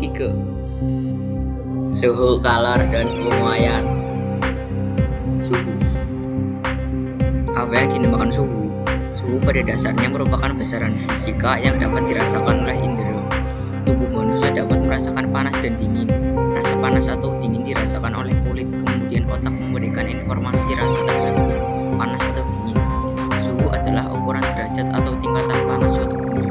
3. Suhu, kalor, dan pemuaian. Suhu. Apa yang dinamakan suhu? Suhu pada dasarnya merupakan besaran fisika yang dapat dirasakan oleh indera. Tubuh manusia dapat merasakan panas dan dingin. Rasa panas atau dingin dirasakan oleh kulit, kemudian otak memberikan informasi rasa tersebut, panas atau dingin. Suhu adalah ukuran derajat atau tingkatan panas suatu benda.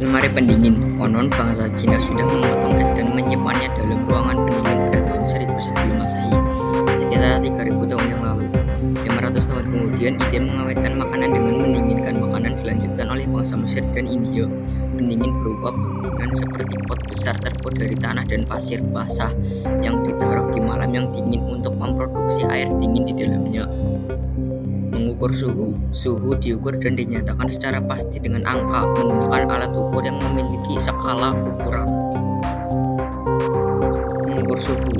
Lemari pendingin. Konon bangsa Cina sudah memotong es dan menyimpannya dalam ruangan pendingin pada tahun 1000 sebelum Masehi, sekitar 3000 tahun yang lalu. 500 tahun kemudian, ide mengawetkan makanan dengan mendinginkan makanan dilanjutkan oleh bangsa Mesir dan India. Pendingin berupa bangunan seperti pot besar terbuat dari tanah dan pasir basah yang ditaruh di malam yang dingin untuk memproduksi air dingin di dalamnya. Mengukur suhu. Suhu diukur dan dinyatakan secara pasti dengan angka menggunakan alat ukur yang memiliki skala ukuran. Mengukur suhu.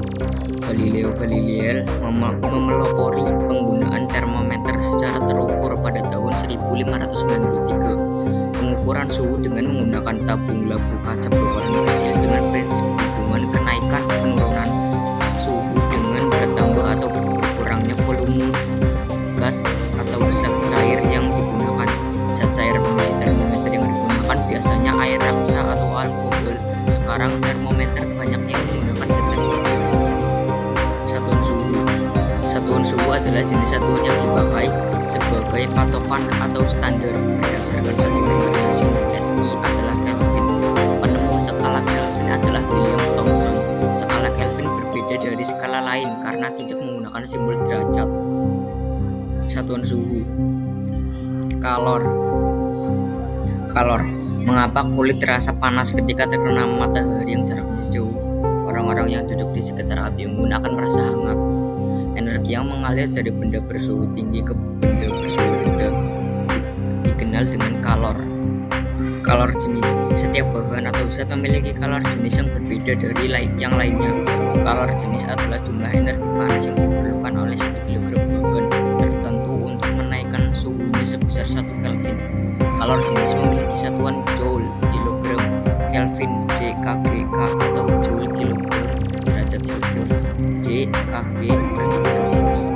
Galileo Galilei memelopori penggunaan termometer secara terukur pada tahun 1593. Pengukuran suhu dengan menggunakan tabung labu kaca berukuran kecil dengan prinsip hubungan kenaikan penurunan suhu dengan bertambah atau berkurangnya volume gas atau zat cair yang digunakan. Zat cair pengisi termometer yang digunakan biasanya air raksa atau alkohol. Sekarang termometer banyak yang menggunakan detektor. Satuan suhu adalah jenis satuan yang dipakai sebagai patokan atau standar. Berdasarkan satuan internasional, SI adalah Kelvin. Penemu skala Kelvin adalah William Thomson. Skala Kelvin berbeda dari skala lain karena tidak menggunakan simbol derajat. Satuan suhu. Kalor. Mengapa kulit terasa panas ketika terkena matahari yang jaraknya jauh? Orang-orang yang duduk di sekitar api unggun akan merasa hangat. Energi yang mengalir dari benda bersuhu tinggi ke benda bersuhu rendah dikenal dengan kalor. Kalor jenis. Setiap bahan atau zat memiliki kalor jenis yang berbeda dari yang lainnya. Kalor jenis adalah jumlah energi panas yang diperlukan oleh 1 kg bahan tertentu untuk menaikkan suhunya sebesar 1 Kelvin. Kalor jenis memiliki satuan joule, kilogram, Kelvin, JKG/K atau joule kilogram derajat Celcius, JKG derajat Celcius.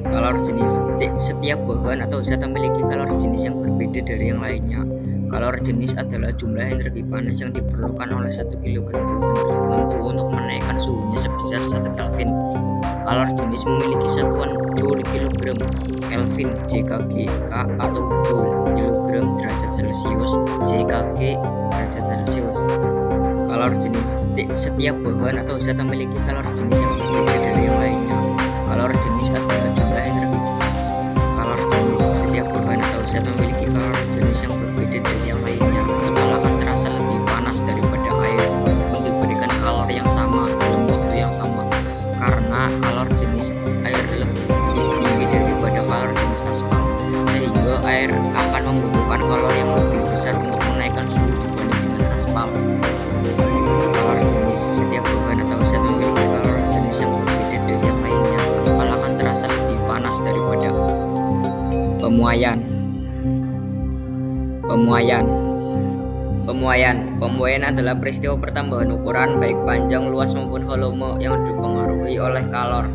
Kalor jenis. Setiap bahan atau zat memiliki kalor jenis yang berbeda dari yang lainnya. Kalor jenis adalah jumlah energi panas yang diperlukan oleh 1 kg bahan tertentu untuk menaikkan suhunya sebesar 1 Kelvin. Kalor jenis memiliki satuan joule kilogram, Kelvin, JKG/K atau joule kilogram derajat Celcius, JKG derajat Celcius. Kalor jenis. Setiap bahan atau zat memiliki kalor jenis yang berbeda dari yang lainnya. Kalor jenis adalah jumlah energi. Kalor jenis. Setiap bahan atau zat memiliki kalor jenis yang berbeda dari yang lainnya. Aspal akan terasa lebih panas daripada air walaupun diberikan kalor yang sama dalam waktu yang sama, karena kalor jenis air lebih tinggi daripada kalor jenis aspal, sehingga air akan membutuhkan kalor yang lebih besar untuk menaikkan suhu dibanding dengan aspal. Kalor jenis. Setiap bahan atau zat memiliki kalor jenis yang berbeda dari yang lainnya. Aspal akan terasa lebih panas daripada. Pemuaian adalah peristiwa pertambahan ukuran baik panjang, luas maupun volume yang dipengaruhi oleh kalor.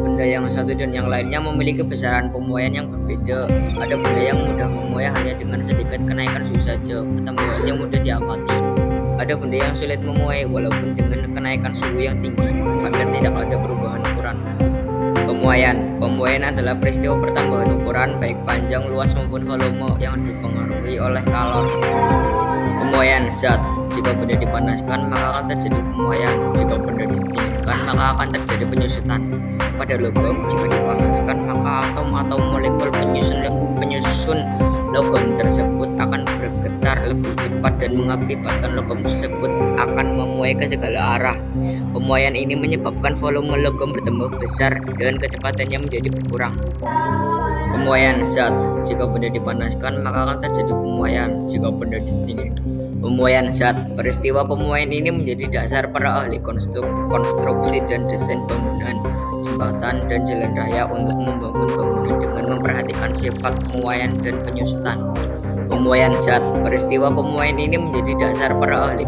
Benda yang satu dan yang lainnya memiliki besaran pemuaian yang berbeda. Ada benda yang mudah memuai hanya dengan sedikit kenaikan suhu saja, pertambahannya mudah diamati. Ada benda yang sulit memuai walaupun dengan kenaikan suhu yang tinggi, hampir tidak ada perubahan ukuran. Pemuaian adalah peristiwa pertambahan ukuran baik panjang, luas maupun volume yang dipengaruhi oleh kalor. Pemuaian zat. Jika benda dipanaskan maka akan terjadi pemuaian. Jika benda didinginkan maka akan terjadi penyusutan. Pada logam, jika dipanaskan maka atom atau molekul penyusun logam tersebut akan bergetar lebih cepat dan mengakibatkan logam tersebut akan memuai ke segala arah. Pemuaian ini menyebabkan volume logam bertambah besar dan kecepatannya menjadi berkurang. Pemuaian zat. Jika benda dipanaskan maka akan terjadi pemuaian. Jika benda didinginkan Pemuaian zat. Peristiwa pemuaian ini menjadi dasar para ahli konstruksi dan desain bangunan, jembatan, dan jalan raya untuk membangun bangunan dengan memperhatikan sifat pemuaian dan penyusutan. Pemuaian zat. Peristiwa pemuaian ini menjadi dasar para ahli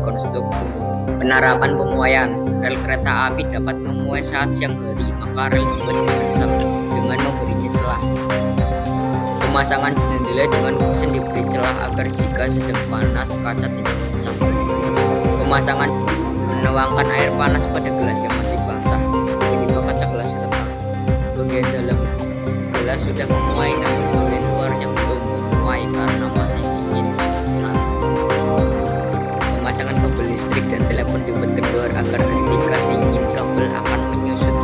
penerapan pemuaian. Rel kereta api dapat memuai saat siang hari, maka rel dibuat dengan cat dengan memberinya celah. Pemasangan jendela dengan kusen diberi celah agar jika sedang panas kaca tidak pecah. Pemasangan menuangkan air panas pada gelas yang masih basah minimal kaca gelas retak. Bagian dalam gelas sudah memuai namun bagian luarnya belum memuai karena masih dingin saat. Pemasangan kabel listrik dan telepon dibuat kendor agar ketika dingin kabel akan menyusut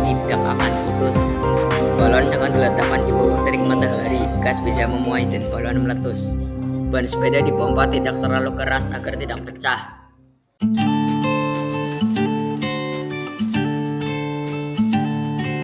tidak akan putus. Balon dengan diletakkan di bawah terik matahari, gas bisa memuai dan balon meletus. Ban sepeda dipompa tidak terlalu keras agar tidak pecah.